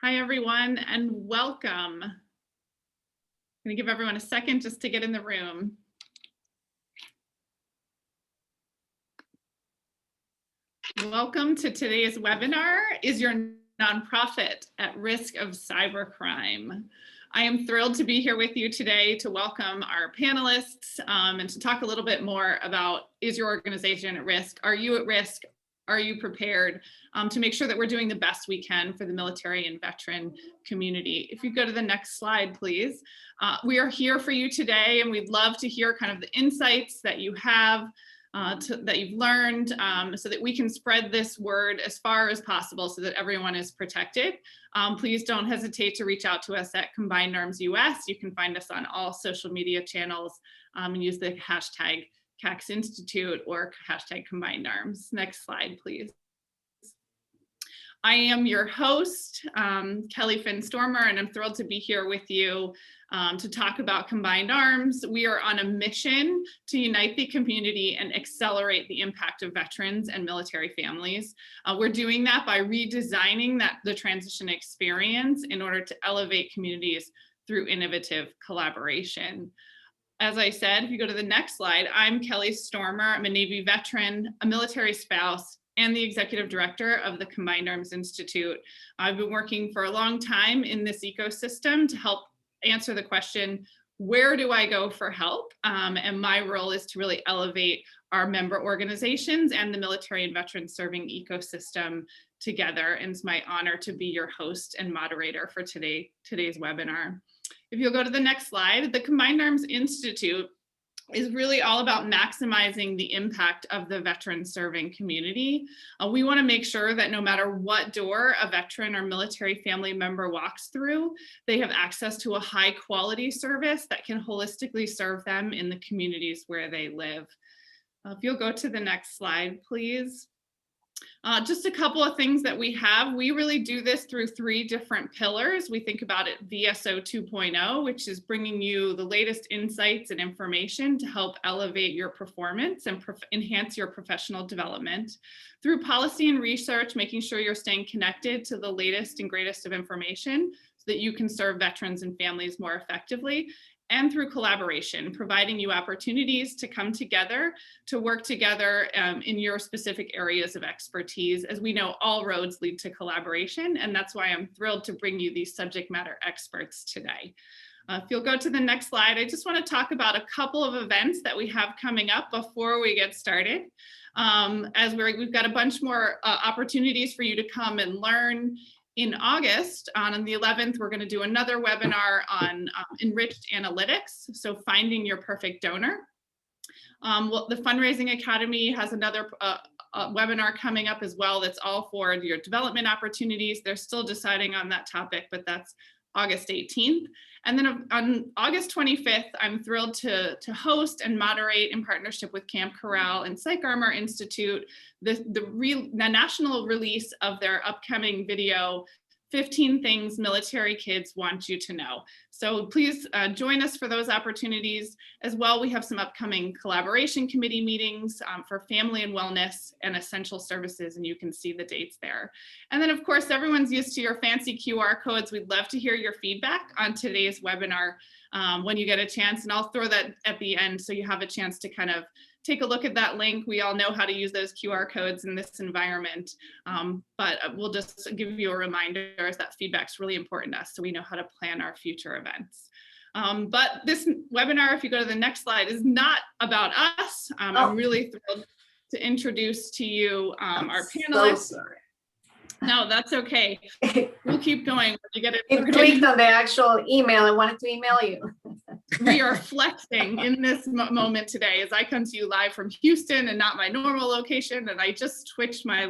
Hi, everyone, and welcome. I'm going to give everyone a second just to get in the room. Welcome to today's webinar, Is Your Nonprofit at Risk of Cybercrime? I am thrilled to be here with you today to welcome our panelists and to talk a little bit more about, is your organization at risk? Are you at risk? Are you prepared to make sure that we're doing the best we can for the military and veteran community? If you go to the next slide, please. We are here for you today, and we'd love to hear kind of the insights that you have, that you've learned, so that we can spread this word as far as possible so that everyone is protected. Please don't hesitate to reach out to us at Combined Arms US. You can find us on all social media channels and use the hashtag CACS Institute or hashtag Combined Arms. Next slide, please. I am your host, Kelly Finn-Stormer, and I'm thrilled to be here with you to talk about Combined Arms. We are on a mission to unite the community and accelerate the impact of veterans and military families. We're doing that by redesigning the transition experience in order to elevate communities through innovative collaboration. As I said, if you go to the next slide, I'm Kelly Stormer. I'm a Navy veteran, a military spouse, and the executive director of the Combined Arms Institute. I've been working for a long time in this ecosystem to help answer the question, where do I go for help? And my role is to really elevate our member organizations and the military and veteran serving ecosystem together. And it's my honor to be your host and moderator for today's webinar. If you'll go to the next slide, the Combined Arms Institute is really all about maximizing the impact of the veteran serving community. We want to make sure that no matter what door a veteran or military family member walks through, they have access to a high quality service that can holistically serve them in the communities where they live. If you'll go to the next slide, please. Just a couple of things that we have. We really do this through 3 different pillars. We think about it VSO 2.0, which is bringing you the latest insights and information to help elevate your performance and enhance your professional development. Through policy and research, making sure you're staying connected to the latest and greatest of information so that you can serve veterans and families more effectively. And through collaboration, providing you opportunities to come together, to work together in your specific areas of expertise. As we know, all roads lead to collaboration, and that's why I'm thrilled to bring you these subject matter experts today. If you'll go to the next slide, I just want to talk about a couple of events that we have coming up before we get started. As we've got a bunch more opportunities for you to come and learn. In August, on the 11th, we're going to do another webinar on enriched analytics, so finding your perfect donor. The Fundraising Academy has another webinar coming up as well that's all for your development opportunities. They're still deciding on that topic, but that's August 18th. And then on August 25th, I'm thrilled to host and moderate in partnership with Camp Corral and CyberCrime Institute, the national release of their upcoming video, 15 Things Military Kids Want You to Know. So please join us for those opportunities. As well, we have some upcoming collaboration committee meetings for family and wellness and essential services, and you can see the dates there. And then, of course, everyone's used to your fancy QR codes. We'd love to hear your feedback on today's webinar when you get a chance, and I'll throw that at the end so you have a chance to kind of take a look at that link. We all know how to use those QR codes in this environment, but we'll just give you a reminder as that feedback's really important to us so we know how to plan our future events. But this webinar, if you go to the next slide, is not about us. I'm really thrilled to introduce to you our panelists. So sorry. No, that's okay. We'll keep going. You get it. You clicked on the actual email. I wanted to email you. We are flexing in this moment today as I come to you live from Houston and not my normal location. And I just switched my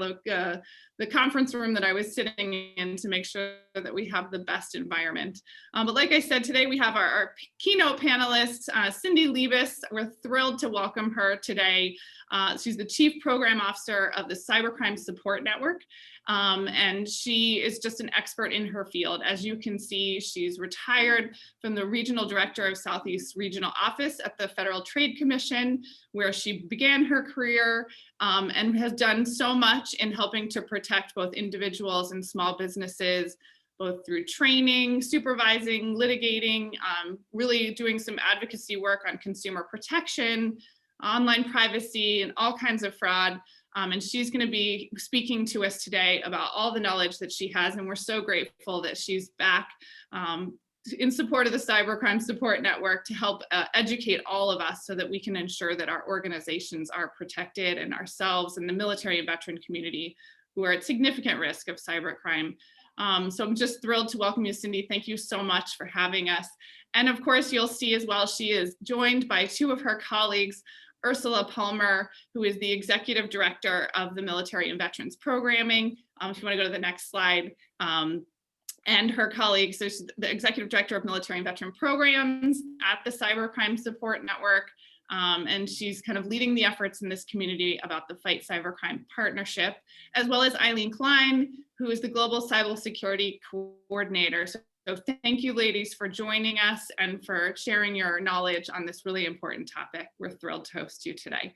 the conference room that I was sitting in to make sure that we have the best environment. But like I said, today we have our keynote panelists, Cindy Liebes. We're thrilled to welcome her today. She's the Chief Program Officer of the CyberCrime Support Network. And she is just an expert in her field. As you can see, she's retired from the Regional Director of Southeast Regional Office at the Federal Trade Commission, where she began her career and has done so much in helping to protect both individuals and small businesses both through training, supervising, litigating, really doing some advocacy work on consumer protection, online privacy, and all kinds of fraud. And she's going to be speaking to us today about all the knowledge that she has. And we're so grateful that she's back in support of the CyberCrime Support Network to help educate all of us so that we can ensure that our organizations are protected and ourselves and the military and veteran community who are at significant risk of cybercrime. So I'm just thrilled to welcome you, Cindy. Thank you so much for having us. And of course, you'll see as well, she is joined by two of her colleagues, Ursula Palmer, who is the Executive Director of the Military and Veterans Programming. If you want to go to the next slide. And her colleagues, there's the Executive Director of Military and Veteran Programs at the CyberCrime Support Network. And she's kind of leading the efforts in this community about the Fight Cybercrime Partnership, as well as Eileen Klein, who is the Global Cybersecurity Coordinator. So thank you, ladies, for joining us and for sharing your knowledge on this really important topic. We're thrilled to host you today.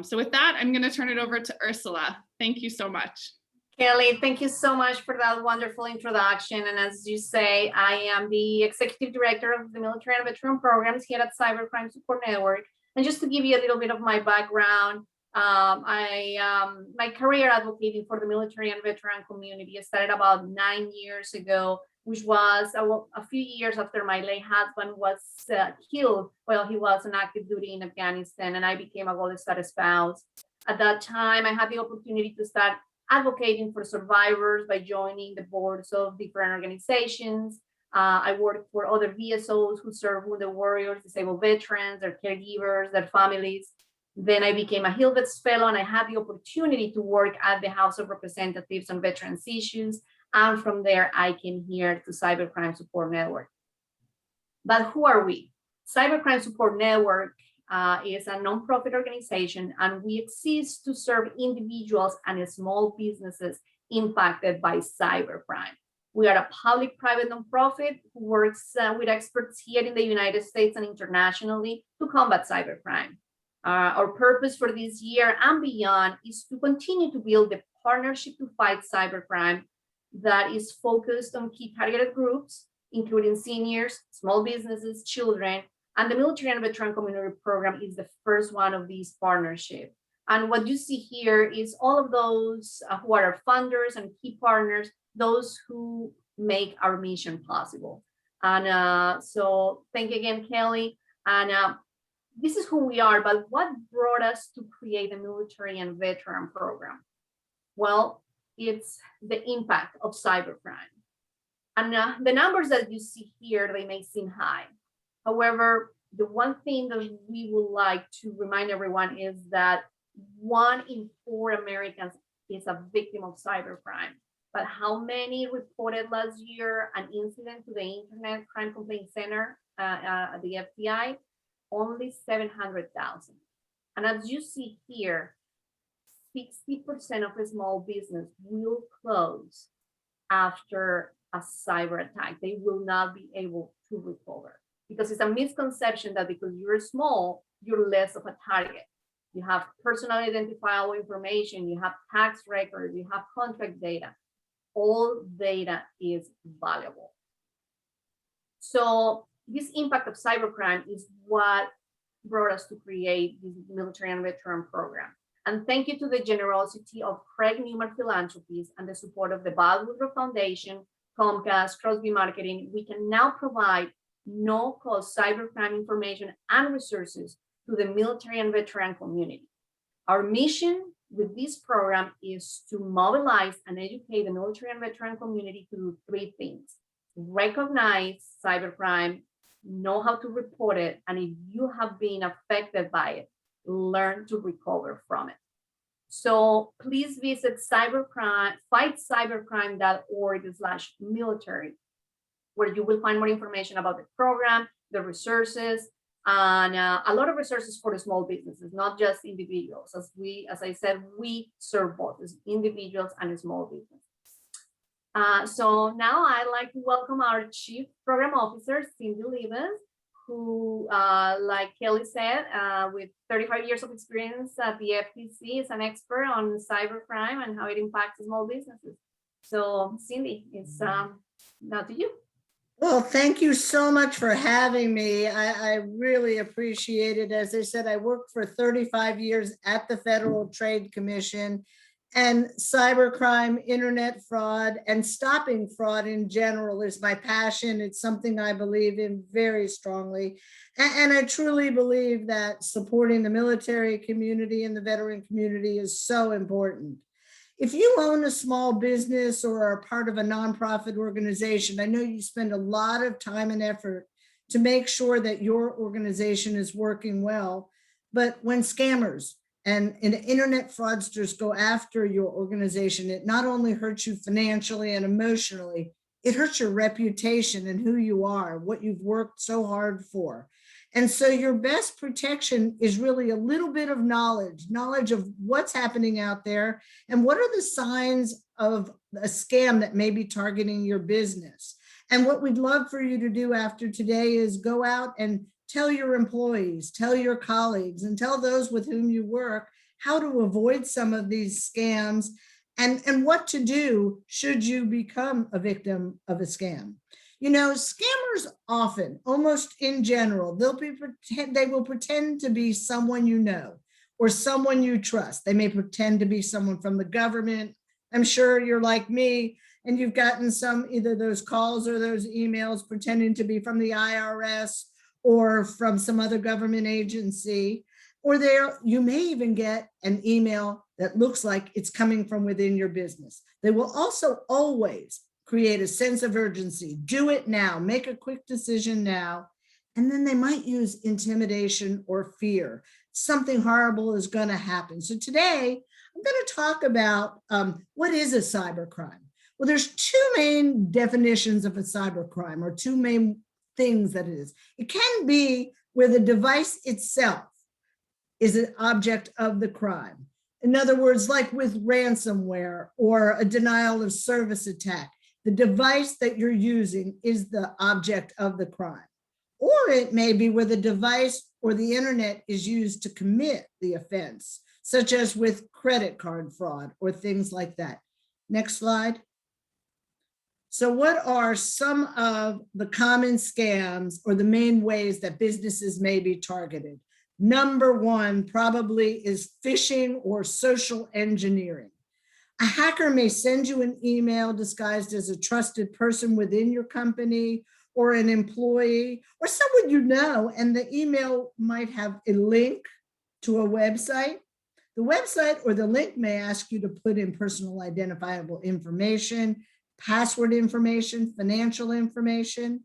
So with that, I'm going to turn it over to Ursula. Thank you so much. Kelly, thank you so much for that wonderful introduction. And as you say, I am the Executive Director of the Military and Veteran Programs here at CyberCrime Support Network. And just to give you a little bit of my background, my career advocating for the military and veteran community started about 9 years ago, which was a few years after my late husband was killed while he was on active duty in Afghanistan, and I became a Gold Star spouse. At that time, I had the opportunity to start advocating for survivors by joining the boards of different organizations. I worked for other VSOs who serve wounded warriors, disabled veterans, their caregivers, their families. Then I became a HILVETS fellow, and I had the opportunity to work at the House of Representatives on veterans issues. And from there, I came here to CyberCrime Support Network. But who are we? CyberCrime Support Network is a nonprofit organization, and we exist to serve individuals and small businesses impacted by cybercrime. We are a public-private nonprofit who works with experts here in the United States and internationally to combat cybercrime. Our purpose for this year and beyond is to continue to build the partnership to fight cybercrime that is focused on key targeted groups, including seniors, small businesses, children, and the Military and Veteran Community Program is the first one of these partnerships. And what you see here is all of those who are our funders and key partners, those who make our mission possible. And so thank you again, Kelly. And this is who we are, but what brought us to create the Military and Veteran Program? Well, it's the impact of cybercrime. And the numbers that you see here, they may seem high. However, the one thing that we would like to remind everyone is that 1 in 4 Americans is a victim of cybercrime. But how many reported last year an incident to the Internet Crime Complaint Center at the FBI? Only 700,000. And as you see here, 60% of a small business will close after a cyber attack. They will not be able to recover, because it's a misconception that because you're small, you're less of a target. You have personal identifiable information, you have tax records, you have contract data. All data is valuable. So this impact of cybercrime is what brought us to create this Military and Veteran Program. And thank you to the generosity of Craig Newman Philanthropies and the support of the Bob Woodruff Foundation, Comcast, Crosby Marketing, we can now provide no-cost cybercrime information and resources to the military and veteran community. Our mission with this program is to mobilize and educate the military and veteran community to do 3 things: recognize cybercrime, know how to report it, and if you have been affected by it, learn to recover from it. So please visit FightCyberCrimeorg/military, where you will find more information about the program, the resources, and a lot of resources for the small businesses, not just individuals. As I said, we serve both as individuals and small businesses. So now I'd like to welcome our Chief Program Officer, Cindy Liebes, who, like Kelly said, with 35 years of experience at the FTC, is an expert on cybercrime and how it impacts small businesses. So Cindy, it's Now to you. Well, thank you so much for having me. I really appreciate it. As I said, I worked for 35 years at the Federal Trade Commission, and cybercrime, internet fraud, and stopping fraud in general is my passion. It's something I believe in very strongly. And I truly believe that supporting the military community and the veteran community is so important. If you own a small business or are part of a nonprofit organization, I know you spend a lot of time and effort to make sure that your organization is working well. But when scammers and internet fraudsters go after your organization, it not only hurts you financially and emotionally, it hurts your reputation and who you are, what you've worked so hard for. And so your best protection is really a little bit of knowledge of what's happening out there and what are the signs of a scam that may be targeting your business. And what we'd love for you to do after today is go out and tell your employees, tell your colleagues, and tell those with whom you work how to avoid some of these scams and what to do should you become a victim of a scam. You know, scammers often, almost in general, they will pretend to be someone you know or someone you trust. They may pretend to be someone from the government. I'm sure you're like me and you've gotten some, either those calls or those emails pretending to be from the IRS or from some other government agency, or you may even get an email that looks like it's coming from within your business. They will also always create a sense of urgency. Do it now, make a quick decision now. And then they might use intimidation or fear. Something horrible is going to happen. So today, I'm going to talk about what is a cybercrime. Well, there's two main definitions of a cybercrime, or two main things that it is. It can be where the device itself is an object of the crime. In other words, like with ransomware or a denial of service attack, the device that you're using is the object of the crime. Or it may be where the device or the internet is used to commit the offense, such as with credit card fraud or things like that. Next slide. So what are some of the common scams or the main ways that businesses may be targeted? Number one probably is phishing or social engineering. A hacker may send you an email disguised as a trusted person within your company or an employee or someone you know, and the email might have a link to a website. The website or the link may ask you to put in personal identifiable information, password information, financial information,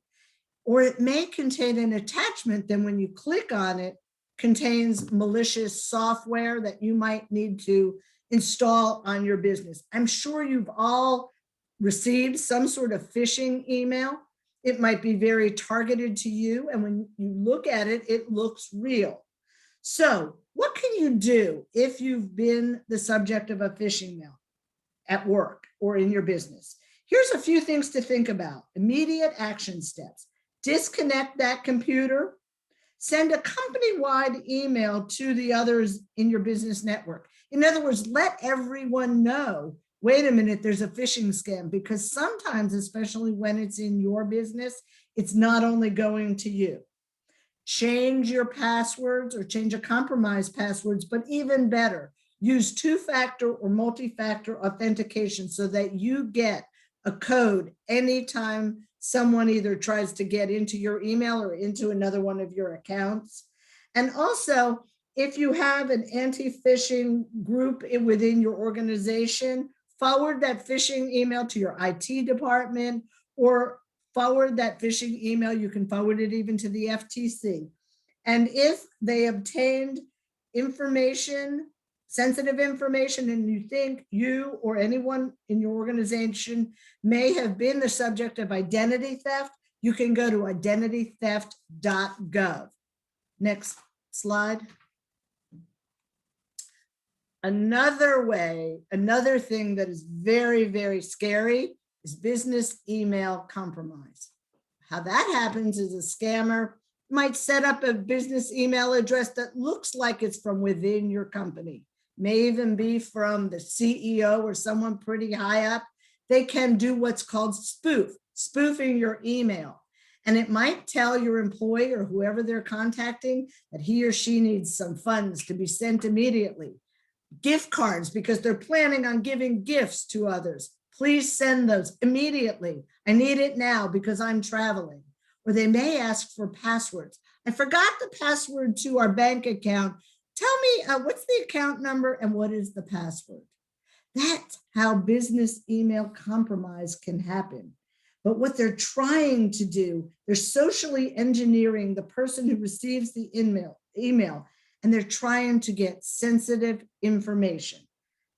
or it may contain an attachment. Then when you click on it, contains malicious software that you might need to install on your business. I'm sure you've all received some sort of phishing email. It might be very targeted to you, and when you look at it, it looks real. So what can you do if you've been the subject of a phishing mail at work or in your business? Here's a few things to think about. Immediate action steps. Disconnect that computer. Send a company-wide email to the others in your business network. In other words, let everyone know, wait a minute, there's a phishing scam, because sometimes, especially when it's in your business, it's not only going to you. Change your passwords or change a compromised passwords, but even better, use two-factor or multi-factor authentication so that you get a code anytime someone either tries to get into your email or into another one of your accounts. And also, if you have an anti-phishing group within your organization, forward that phishing email to your IT department or forward that phishing email. You can forward it even to the FTC. And if they obtained information, sensitive information, and you think you or anyone in your organization may have been the subject of identity theft, you can go to identitytheft.gov. Next slide. Another way, another thing that is very, very scary is business email compromise. How that happens is a scammer might set up a business email address that looks like it's from within your company. May even be from the CEO or someone pretty high up. They can do what's called spoof. spoofing your email. And it might tell your employee or whoever they're contacting that he or she needs some funds to be sent immediately. Gift cards, because they're planning on giving gifts to others. Please send those immediately. I need it now because I'm traveling. Or they may ask for passwords. I forgot the password to our bank account. Tell me what's the account number and what is the password? That's how business email compromise can happen. But what they're trying to do, they're socially engineering the person who receives the email, and they're trying to get sensitive information.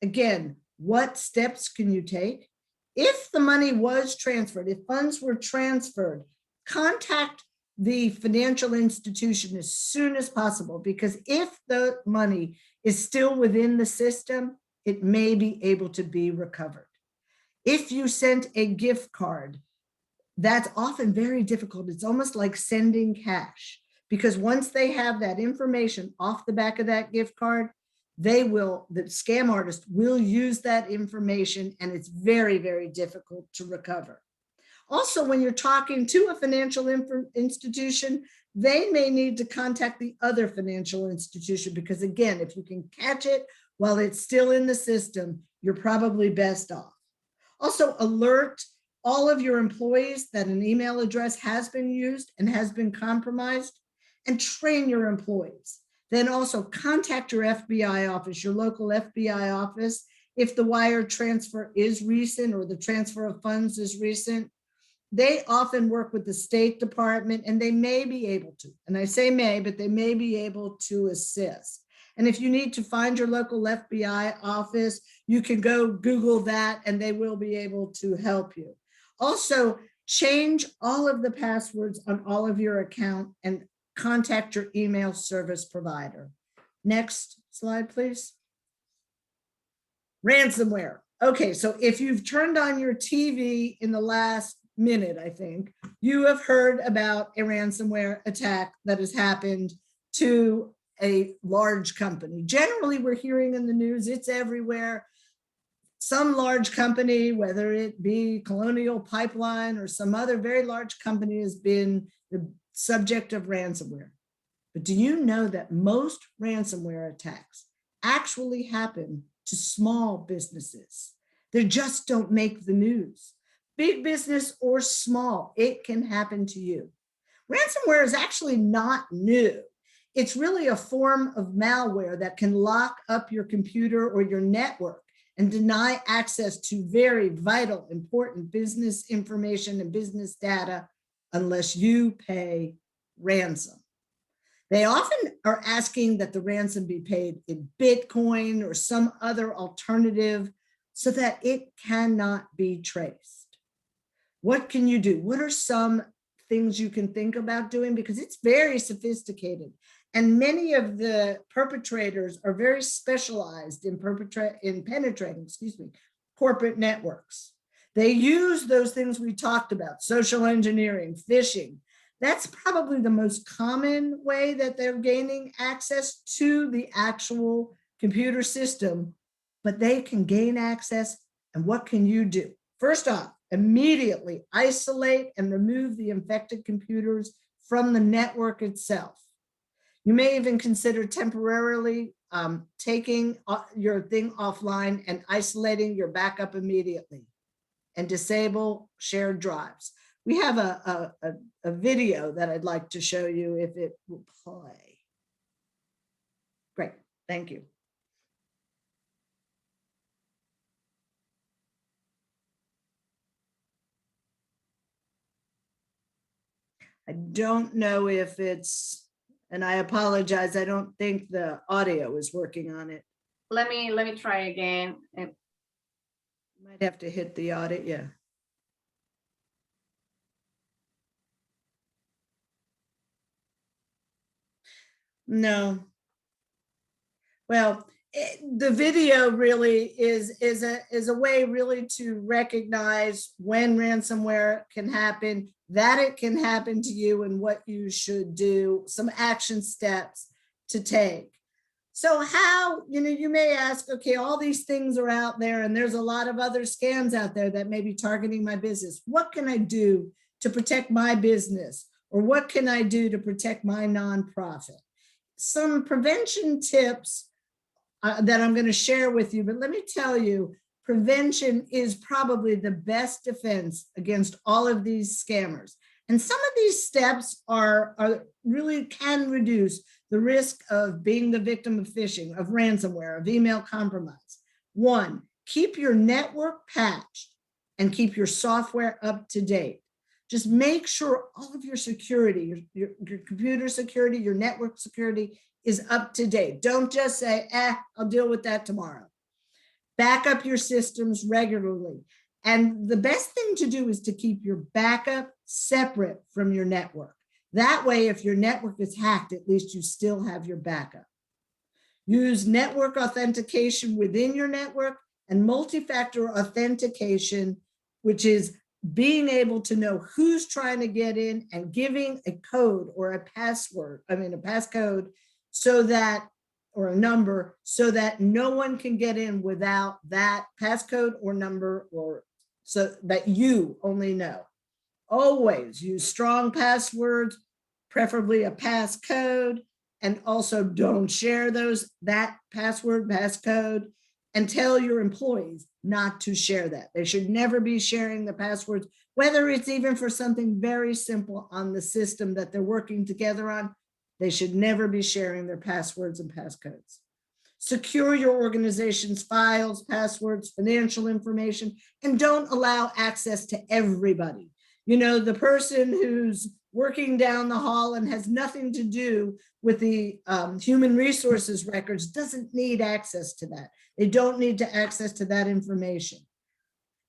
Again, what steps can you take? If the money was transferred, if funds were transferred, contact the financial institution as soon as possible, because if the money is still within the system, it may be able to be recovered. If you sent a gift card, that's often very difficult. It's almost like sending cash, because once they have that information off the back of that gift card, the scam artist will use that information, and it's very, very difficult to recover. Also, when you're talking to a financial institution, they may need to contact the other financial institution, because again, if you can catch it while it's still in the system, you're probably best off. Also, alert all of your employees that an email address has been used and has been compromised, and train your employees. Then also contact your FBI office, your local FBI office, if the wire transfer is recent or the transfer of funds is recent. They often work with the State Department, and they may be able to, and I say may, but they may be able to assist. And if you need to find your local FBI office, you can go Google that and they will be able to help you. Also, change all of the passwords on all of your account and contact your email service provider. Next slide, please. Ransomware. Okay, so if you've turned on your TV in the last minute, I think, you have heard about a ransomware attack that has happened to a large company. Generally, we're hearing in the news, it's everywhere. Some large company, whether it be Colonial Pipeline or some other very large company, has been the subject of ransomware. But do you know that most ransomware attacks actually happen to small businesses? They just don't make the news. Big business or small, it can happen to you. Ransomware is actually not new. It's really a form of malware that can lock up your computer or your network and deny access to very vital, important business information and business data unless you pay ransom. They often are asking that the ransom be paid in Bitcoin or some other alternative so that it cannot be traced. What can you do? What are some things you can think about doing? Because it's very sophisticated. And many of the perpetrators are very specialized in penetrating corporate networks. They use those things we talked about, social engineering, phishing. That's probably the most common way that they're gaining access to the actual computer system, but they can gain access. And what can you do? First off, immediately isolate and remove the infected computers from the network itself. You may even consider temporarily taking your thing offline and isolating your backup immediately, and disable shared drives. We have a video that I'd like to show you if it will play. Great, thank you. I don't know if it's, and I apologize, I don't think the audio is working on it. Let me try again. Might have to hit the audio, yeah. No. Well, the video really is a way really to recognize when ransomware can happen, that it can happen to you, and what you should do, some action steps to take. So how, you may ask, okay, all these things are out there and there's a lot of other scams out there that may be targeting my business. What can I do to protect my business? Or what can I do to protect my nonprofit? Some prevention tips that I'm going to share with you, but let me tell you, prevention is probably the best defense against all of these scammers. And some of these steps are really can reduce the risk of being the victim of phishing, of ransomware, of email compromise. One, keep your network patched and keep your software up to date. Just make sure all of your security, your computer security, your network security is up to date. Don't just say, I'll deal with that tomorrow. Back up your systems regularly. And the best thing to do is to keep your backup separate from your network. That way, if your network is hacked, at least you still have your backup. Use network authentication within your network and multi-factor authentication, which is being able to know who's trying to get in and giving a code or a passcode so that, or a number, so that no one can get in without that passcode or number, or so that you only know. Always use strong passwords, preferably a passcode, and also don't share that password, passcode, and tell your employees not to share that. They should never be sharing the passwords, whether it's even for something very simple on the system that they're working together on. They should never be sharing their passwords and passcodes. Secure your organization's files, passwords, financial information, and don't allow access to everybody. The person who's working down the hall and has nothing to do with the human resources records doesn't need access to that. They don't need to access to that information.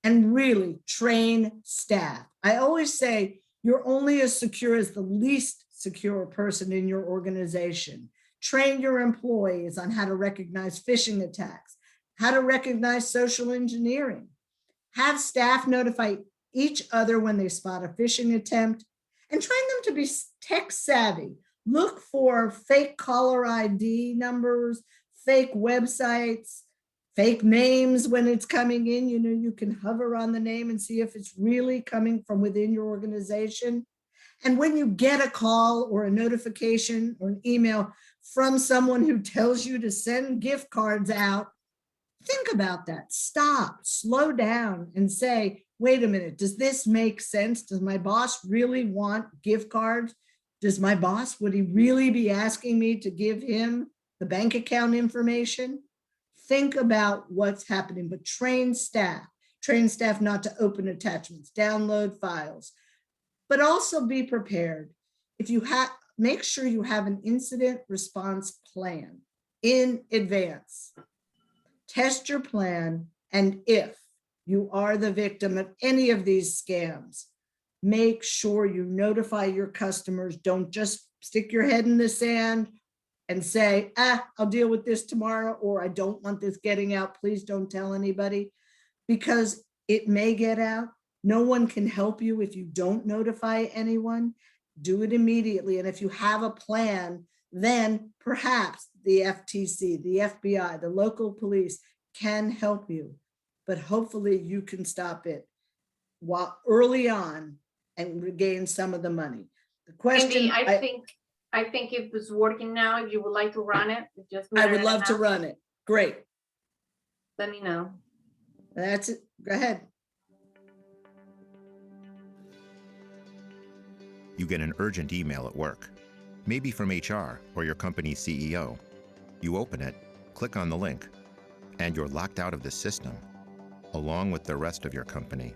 And really train staff. I always say you're only as secure as the least secure person in your organization. Train your employees on how to recognize phishing attacks, how to recognize social engineering. Have staff notify each other when they spot a phishing attempt, and train them to be tech savvy. Look for fake caller ID numbers, fake websites, fake names when it's coming in. You can hover on the name and see if it's really coming from within your organization. And when you get a call or a notification or an email from someone who tells you to send gift cards out, think about that. Stop, slow down, and say, wait a minute, does this make sense? Does my boss really want gift cards? Does my boss, would he really be asking me to give him the bank account information? Think about what's happening, but train staff not to open attachments, download files, but also be prepared. If you make sure you have an incident response plan in advance. Test your plan, and if you are the victim of any of these scams, make sure you notify your customers. Don't just stick your head in the sand and say, I'll deal with this tomorrow, or I don't want this getting out. Please don't tell anybody, because it may get out. No one can help you if you don't notify anyone. Do it immediately. And if you have a plan, then perhaps the FTC, the FBI, the local police can help you. But hopefully you can stop it early on and regain some of the money. The question, Cindy, I think it was working now. If you would like to run it, I would love to run it. Great. Let me know. That's it. Go ahead. You get an urgent email at work, maybe from HR or your company's CEO. You open it, click on the link, and you're locked out of the system, along with the rest of your company.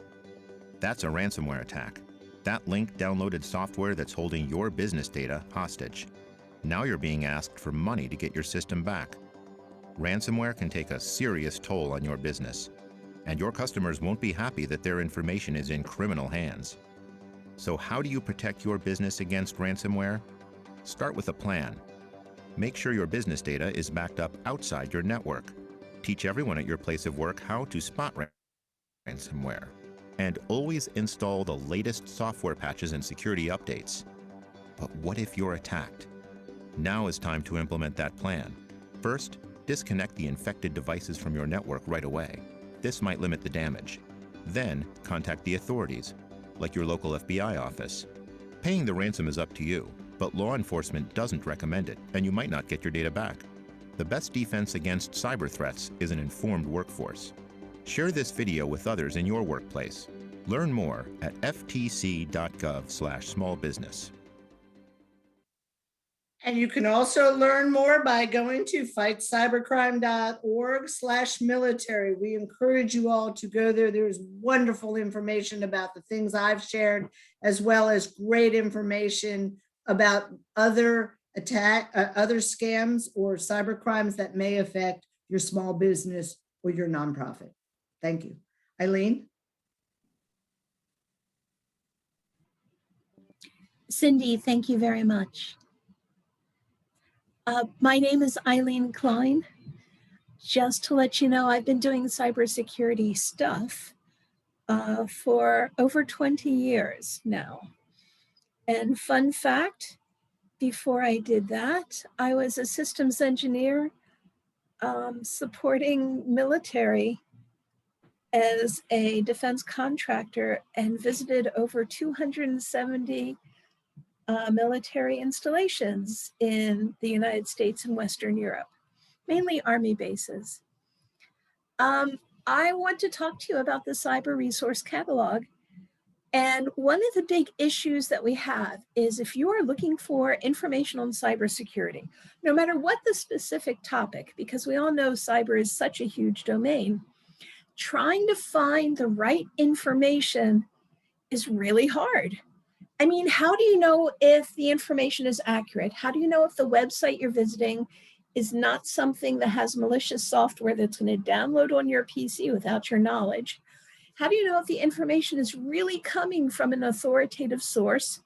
That's a ransomware attack. That link downloaded software that's holding your business data hostage. Now you're being asked for money to get your system back. Ransomware can take a serious toll on your business, and your customers won't be happy that their information is in criminal hands. So how do you protect your business against ransomware? Start with a plan. Make sure your business data is backed up outside your network. Teach everyone at your place of work how to spot ransomware. And always install the latest software patches and security updates. But what if you're attacked? Now is time to implement that plan. First, disconnect the infected devices from your network right away. This might limit the damage. Then, contact the authorities, like your local FBI office. Paying the ransom is up to you, but law enforcement doesn't recommend it, and you might not get your data back. The best defense against cyber threats is an informed workforce. Share this video with others in your workplace. Learn more at ftc.gov/smallbusiness. And you can also learn more by going to FightCyberCrime.org/military. We encourage you all to go there. There's wonderful information about the things I've shared, as well as great information about other scams or cyber crimes that may affect your small business or your nonprofit. Thank you. Eileen? Cindy, thank you very much. My name is Eileen Klein. Just to let you know, I've been doing cybersecurity stuff for over 20 years now. And fun fact, before I did that, I was a systems engineer supporting military as a defense contractor and visited over 270 military installations in the United States and Western Europe, mainly Army bases. I want to talk to you about the CyberResource Catalog. And one of the big issues that we have is if you are looking for information on cybersecurity, no matter what the specific topic, because we all know cyber is such a huge domain, trying to find the right information is really hard. I mean, how do you know if the information is accurate? How do you know if the website you're visiting is not something that has malicious software that's going to download on your PC without your knowledge? How do you know if the information is really coming from an authoritative source?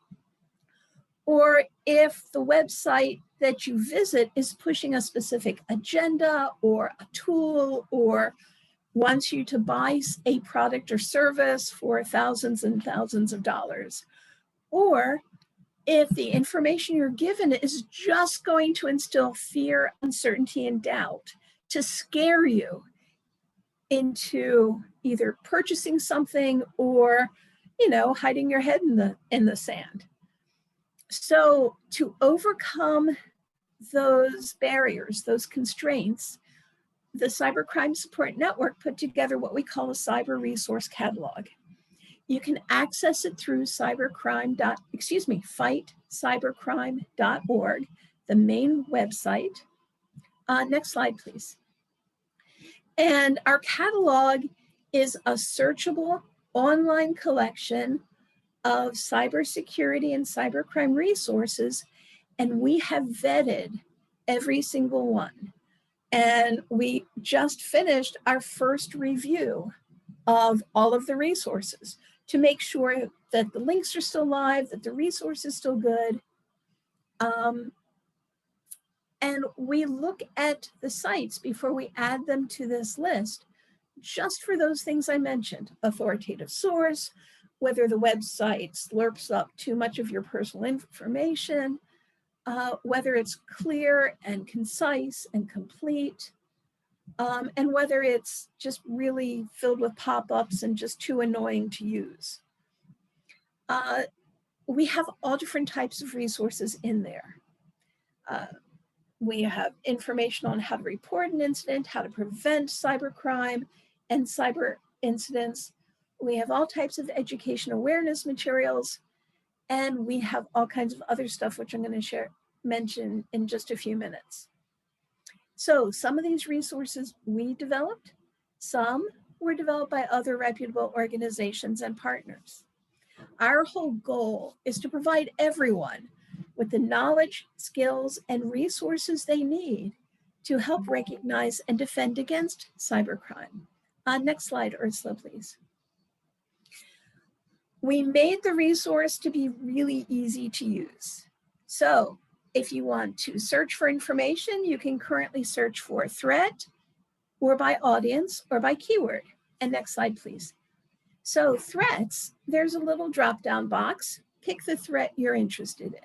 Or if the website that you visit is pushing a specific agenda or a tool or wants you to buy a product or service for thousands and thousands of dollars? Or if the information you're given is just going to instill fear, uncertainty, and doubt to scare you into either purchasing something or, hiding your head in the sand. So to overcome those barriers, those constraints, the CyberCrime Support Network put together what we call a CyberResource Catalog. You can access it through FightCyberCrime.org, the main website. Next slide, please. And our catalog is a searchable online collection of cybersecurity and cybercrime resources, and we have vetted every single one. And we just finished our first review of all of the resources to make sure that the links are still live, that the resource is still good. And we look at the sites before we add them to this list, just for those things I mentioned: authoritative source, whether the website slurps up too much of your personal information, whether it's clear and concise and complete, and whether it's just really filled with pop-ups and just too annoying to use. We have all different types of resources in there. We have information on how to report an incident, how to prevent cybercrime and cyber incidents. We have all types of education awareness materials, and we have all kinds of other stuff, which I'm going to mention in just a few minutes. So some of these resources we developed, some were developed by other reputable organizations and partners. Our whole goal is to provide everyone with the knowledge, skills, and resources they need to help recognize and defend against cybercrime. Next slide, Ursula, please. We made the resource to be really easy to use. So if you want to search for information, you can currently search for a threat or by audience or by keyword. And next slide, please. So threats, there's a little drop-down box. Pick the threat you're interested in.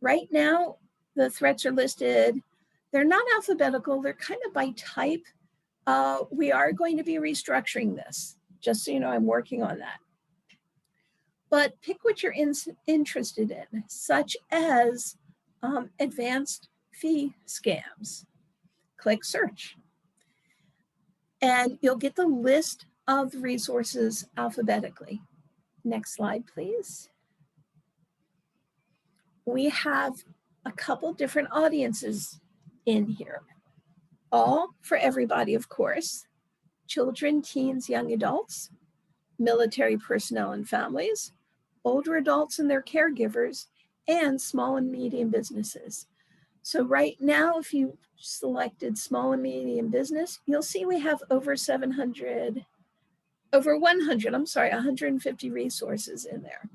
Right now, the threats are listed They're not alphabetical, they're kind of by type. We are going to be restructuring this, just so you know, I'm working on that. But pick what you're interested in, such as advanced fee scams. Click search. And you'll get the list of the resources alphabetically. Next slide, please. We have a couple different audiences in here, all for everybody, of course. Children, teens, young adults, military personnel and families, older adults and their caregivers, and small and medium businesses. So right now, if you selected small and medium business, you'll see we have over 150 resources in there.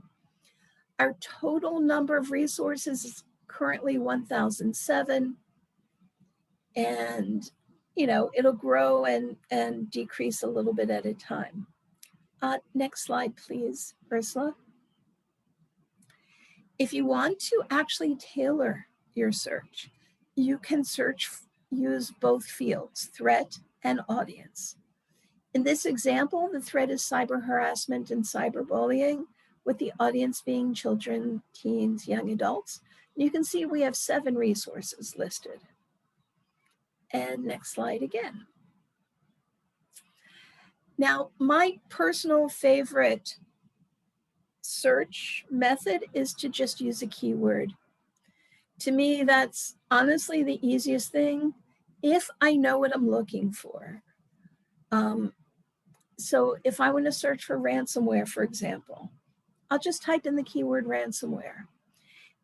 Our total number of resources is currently 1,007. And, you know, it'll grow and decrease a little bit at a time. Next slide, please, Ursula. If you want to actually tailor your search, you can use both fields, threat and audience. In this example, the threat is cyber harassment and cyberbullying, with the audience being children, teens, young adults. You can see we have 7 resources listed. And next slide again. Now, my personal favorite search method is to just use a keyword. To me, that's honestly the easiest thing if I know what I'm looking for. So if I want to search for ransomware, for example, I'll just type in the keyword ransomware.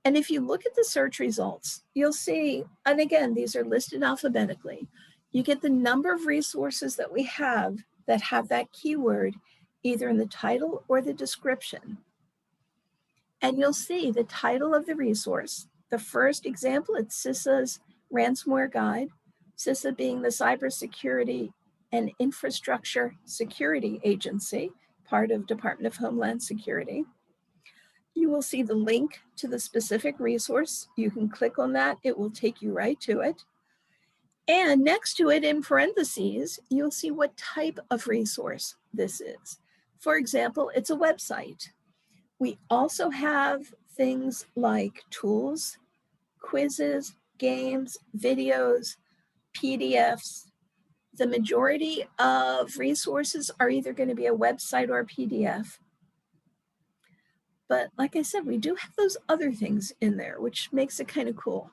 And if you look at the search results, you'll see, and again, these are listed alphabetically, you get the number of resources that we have that keyword either in the title or the description. And you'll see the title of the resource. The first example, it's CISA's ransomware guide, CISA being the Cybersecurity and Infrastructure Security Agency, part of Department of Homeland Security. You will see the link to the specific resource. You can click on that. It will take you right to it. And next to it in parentheses, you'll see what type of resource this is. For example, it's a website. We also have things like tools, quizzes, games, videos, PDFs. The majority of resources are either going to be a website or a PDF. But like I said, we do have those other things in there, which makes it kind of cool.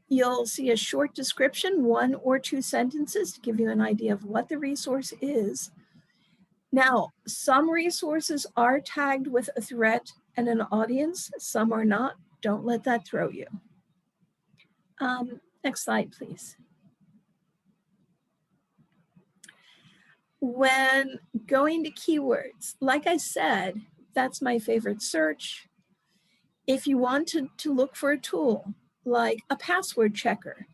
You'll see a short description, 1 or 2 sentences to give you an idea of what the resource is. Now, some resources are tagged with a threat and an audience, some are not. Don't let that throw you. Next slide, please. When going to keywords, like I said, that's my favorite search. If you want to look for a tool, like a password checker,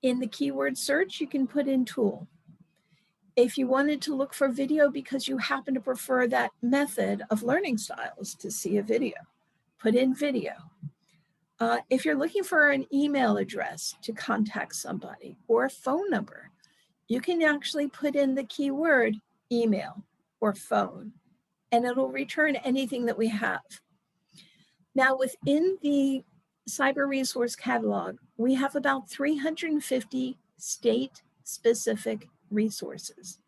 in the keyword search, you can put in tool. If you wanted to look for video because you happen to prefer that method of learning styles to see a video, put in video. If you're looking for an email address to contact somebody or a phone number, you can actually put in the keyword email or phone, and it'll return anything that we have. Now, within the CyberResource Catalog, we have about 350 state-specific resources.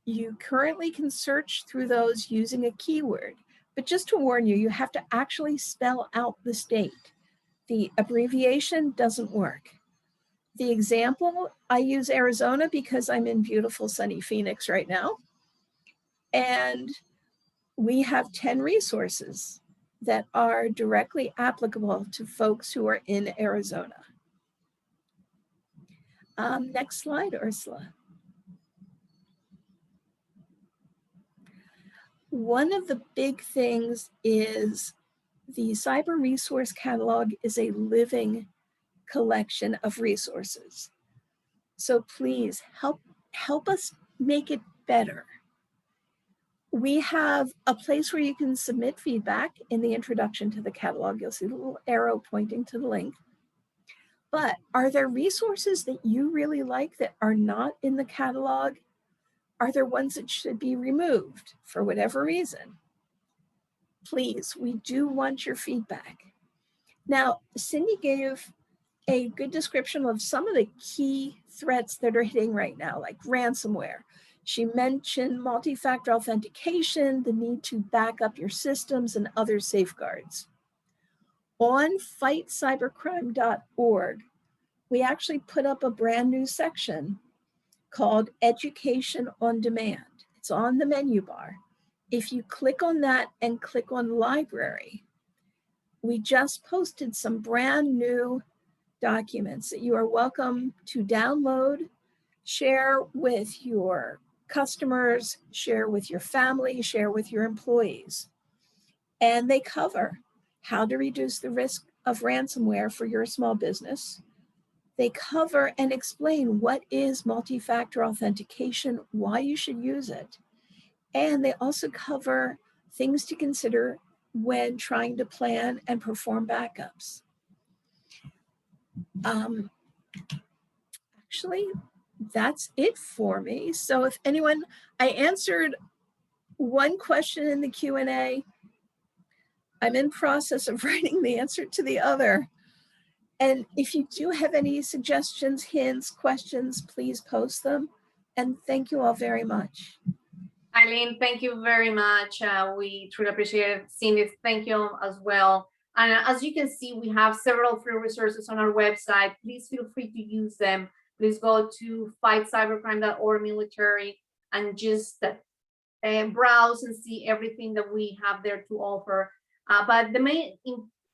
You currently can search through those using a keyword, but just to warn you, you have to actually spell out the state. The abbreviation doesn't work. The example, I use Arizona because I'm in beautiful sunny Phoenix right now. And we have 10 resources that are directly applicable to folks who are in Arizona. Next slide, Ursula. One of the big things is the CyberResource Catalog is a living collection of resources. So please help us make it better. We have a place where you can submit feedback in the introduction to the catalog. You'll see the little arrow pointing to the link. But are there resources that you really like that are not in the catalog? Are there ones that should be removed for whatever reason? Please, we do want your feedback. Now, Cindy gave a good description of some of the key threats that are hitting right now, like ransomware. She mentioned multi-factor authentication, the need to back up your systems, and other safeguards. On FightCyberCrimeorg, we actually put up a brand new section called Education on Demand. It's on the menu bar. If you click on that and click on Library, we just posted some brand new documents that you are welcome to download, share with your customers, share with your family, share with your employees. And they cover how to reduce the risk of ransomware for your small business. They cover and explain what is multi-factor authentication, why you should use it. And they also cover things to consider when trying to plan and perform backups. Actually, that's it for me. So if anyone, I answered one question in the Q&A. I'm in process of writing the answer to the other. And if you do have any suggestions, hints, questions, please post them. And thank you all very much. Eileen, thank you very much. We truly appreciate it. Cindy, thank you as well. And as you can see, we have several free resources on our website. Please feel free to use them. Please go to FightCyberCrime.org military and just browse and see everything that we have there to offer. But the main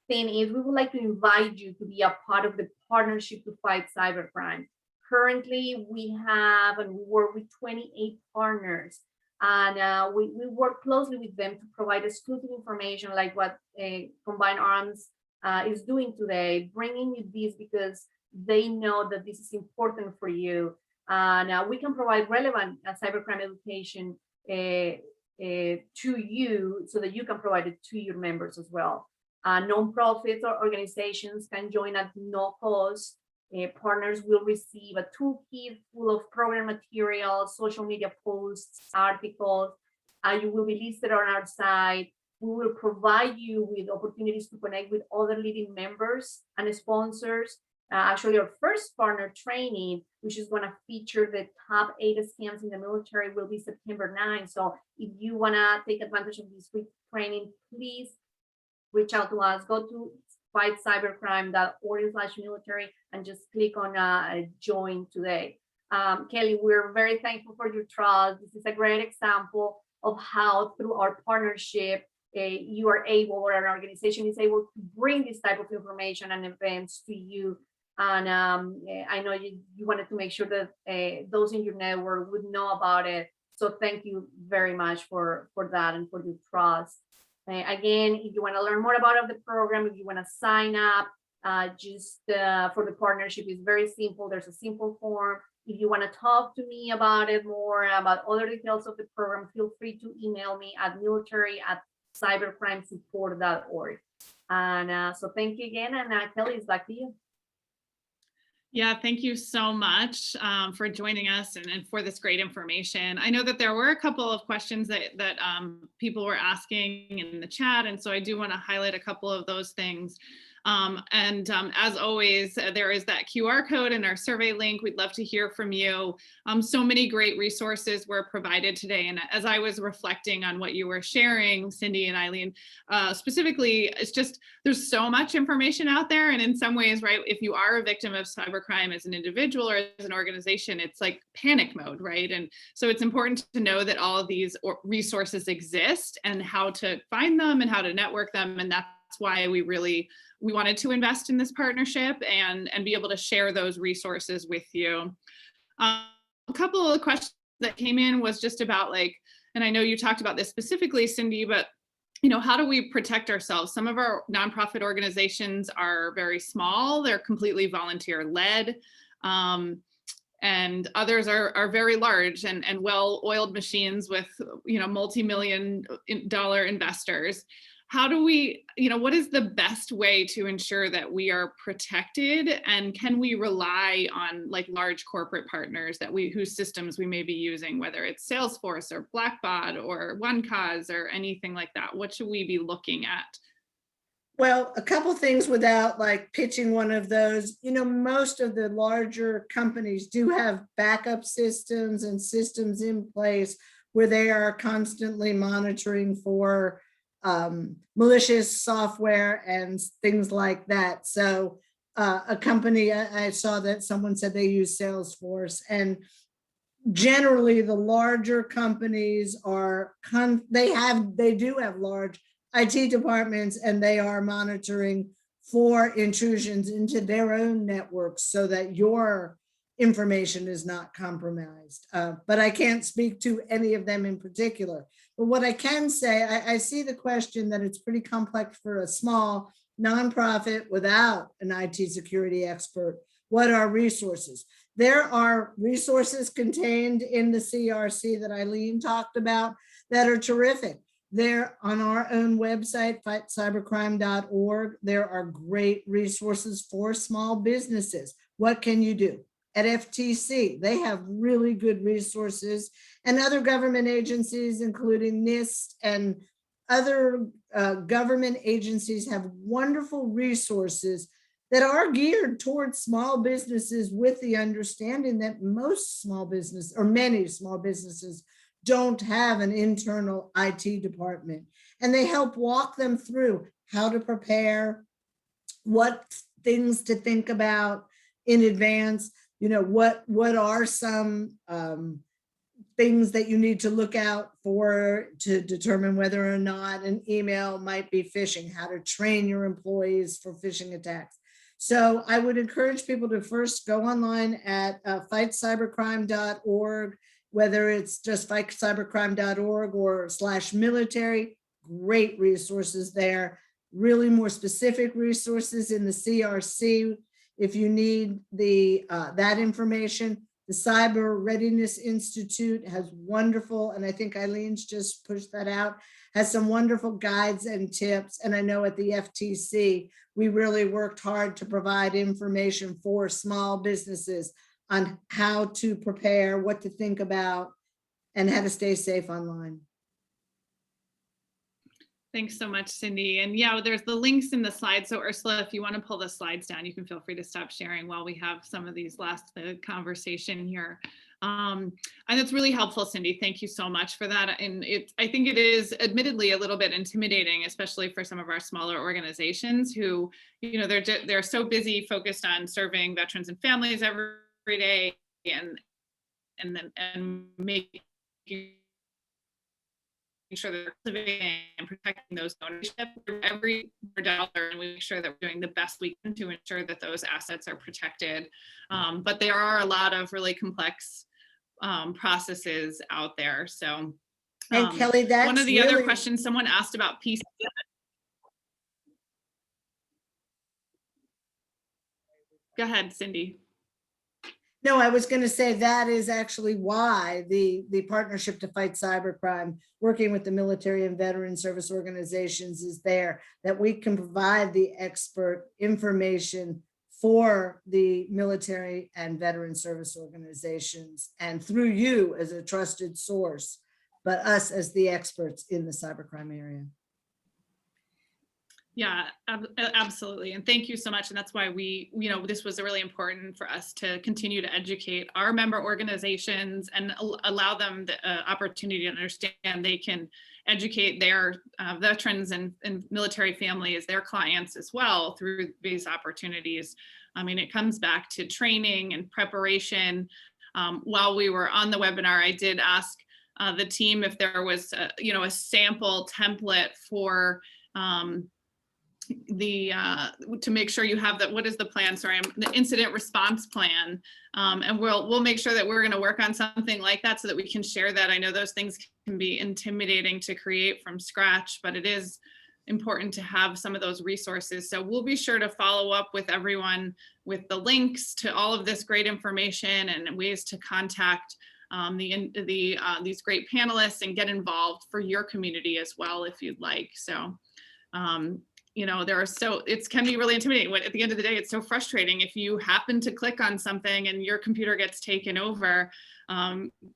thing is we would like to invite you to be a part of the partnership to fight cybercrime. Currently, we have and we work with 28 partners. And we work closely with them to provide exclusive information like what Combined Arms is doing today, bringing you this because they know that this is important for you. And we can provide relevant cybercrime education to you so that you can provide it to your members as well. Non-profits or organizations can join at no cost. Partners will receive a toolkit full of program materials, social media posts, articles. You will be listed on our site. We will provide you with opportunities to connect with other leading members and sponsors. Actually, our first partner training, which is going to feature the top 8 scams in the military, will be September 9th. So if you want to take advantage of this free training, please reach out to us. Go to FightCyberCrime.org/military and just click on join today. Kelly, we're very thankful for your trust. This is a great example of how through our partnership, you are able, or an organization is able to bring this type of information and events to you. And I know you wanted to make sure that those in your network would know about it. So thank you very much for that and for your trust. Again, if you want to learn more about the program, if you want to sign up just for the partnership, it's very simple. There's a simple form. If you want to talk to me about it more, about other details of the program, feel free to email me at military@cybercrimesupport.org. And so thank you again. And Kelly, it's back to you. Yeah, thank you so much for joining us and for this great information. I know that there were a couple of questions that people were asking in the chat, and so I do want to highlight a couple of those things. As always, there is that QR code in our survey link. We'd love to hear from you. So many great resources were provided today. And as I was reflecting on what you were sharing, Cindy and Eileen, specifically, it's just, there's so much information out there. And in some ways, right, if you are a victim of cybercrime as an individual or as an organization, it's like panic mode, right? And so it's important to know that all of these resources exist and how to find them and how to network them. And that's why we wanted to invest in this partnership and be able to share those resources with you. A couple of questions that came in was just about like, and I know you talked about this specifically, Cindy, but how do we protect ourselves? Some of our nonprofit organizations are very small, they're completely volunteer led, and others are very large and well-oiled machines with multi-million-dollar investors. how do we, what is the best way to ensure that we are protected, and can we rely on like large corporate partners whose systems we may be using, whether it's Salesforce or Blackbaud or OneCause or anything like that? What should we be looking at? Well, a couple things without like pitching one of those. Most of the larger companies do have backup systems and systems in place where they are constantly monitoring for malicious software and things like that. So a company, I saw that someone said they use Salesforce, and generally the larger companies they do have large IT departments, and they are monitoring for intrusions into their own networks so that your information is not compromised. But I can't speak to any of them in particular. But what I can say, I see the question that it's pretty complex for a small nonprofit without an IT security expert. What are resources? There are resources contained in the CRC that Eileen talked about that are terrific. They're on our own website, FightCyberCrimeorg. There are great resources for small businesses. What can you do? At FTC, they have really good resources, and other government agencies, including NIST and other government agencies, have wonderful resources that are geared towards small businesses, with the understanding that most small business, or many small businesses, don't have an internal IT department. And they help walk them through how to prepare, what things to think about in advance. What are some things that you need to look out for to determine whether or not an email might be phishing, how to train your employees for phishing attacks. So I would encourage people to first go online at FightCyberCrime.org, whether it's just FightCyberCrime.org or /military, great resources there. Really more specific resources in the CRC if you need that information. The Cyber Readiness Institute has wonderful, and I think Eileen's just pushed that out, has some wonderful guides and tips. And I know at the FTC, we really worked hard to provide information for small businesses on how to prepare, what to think about, and how to stay safe online. Thanks so much, Cindy. And yeah, there's the links in the slides. So Ursula, if you want to pull the slides down, you can feel free to stop sharing while we have some of these the conversation here. And it's really helpful, Cindy. Thank you so much for that. And I think it is admittedly a little bit intimidating, especially for some of our smaller organizations who, they're so busy focused on serving veterans and families every day and making sure that we're living and protecting those ownership every dollar, and we make sure that we're doing the best we can to ensure that those assets are protected. But there are a lot of really complex processes out there. So and Kelly, that's one of the other questions someone asked about PC. Go ahead, Cindy. No, I was going to say that is actually why the partnership to fight cybercrime, working with the military and veteran service organizations, is there, that we can provide the expert information for the military and veteran service organizations, and through you as a trusted source, but us as the experts in the cybercrime area. Yeah, absolutely. And thank you so much. And that's why this was really important for us to continue to educate our member organizations and allow them the opportunity to understand they can educate their veterans and military families, their clients as well, through these opportunities. I mean, it comes back to training and preparation. While we were on the webinar, I did ask the team if there was a sample template for to make sure you have that. What is the plan? Sorry, the incident response plan. And we'll make sure that we're going to work on something like that so that we can share that. I know those things can be intimidating to create from scratch, but it is important to have some of those resources. So we'll be sure to follow up with everyone with the links to all of this great information and ways to contact these great panelists and get involved for your community as well, if you'd like. So You know, it can be really intimidating. At the end of the day, it's so frustrating if you happen to click on something and your computer gets taken over.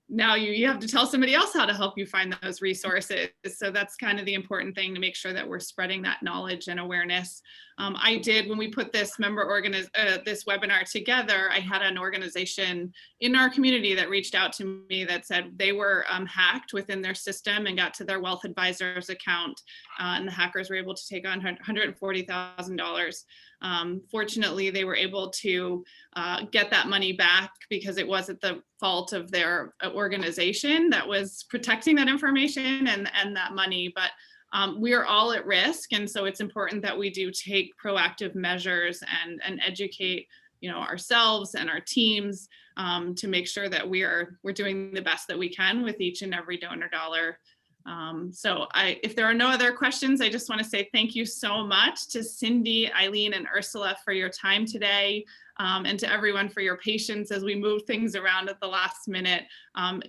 Now you have to tell somebody else how to help you find those resources. So that's kind of the important thing, to make sure that we're spreading that knowledge and awareness. When we put this this webinar together, I had an organization in our community that reached out to me that said they were hacked within their system and got to their wealth advisor's account, and the hackers were able to take on $140,000. Fortunately, they were able to get that money back because it wasn't the fault of their organization that was protecting that information and that money. But we are all at risk, and so it's important that we do take proactive measures and educate, you know, ourselves and our teams to make sure that we're doing the best that we can with each and every donor dollar. If there are no other questions, I just want to say thank you so much to Cindy, Eileen, and Ursula for your time today, and to everyone for your patience as we move things around at the last minute.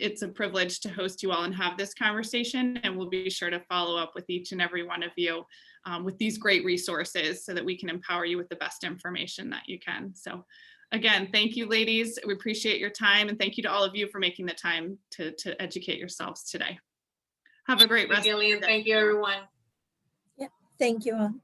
It's a privilege to host you all and have this conversation, and we'll be sure to follow up with each and every one of you with these great resources so that we can empower you with the best information that you can. So again, thank you, ladies. We appreciate your time, and thank you to all of you for making the time to educate yourselves today. Have a great rest of your day. Thank you, everyone. Thank you all.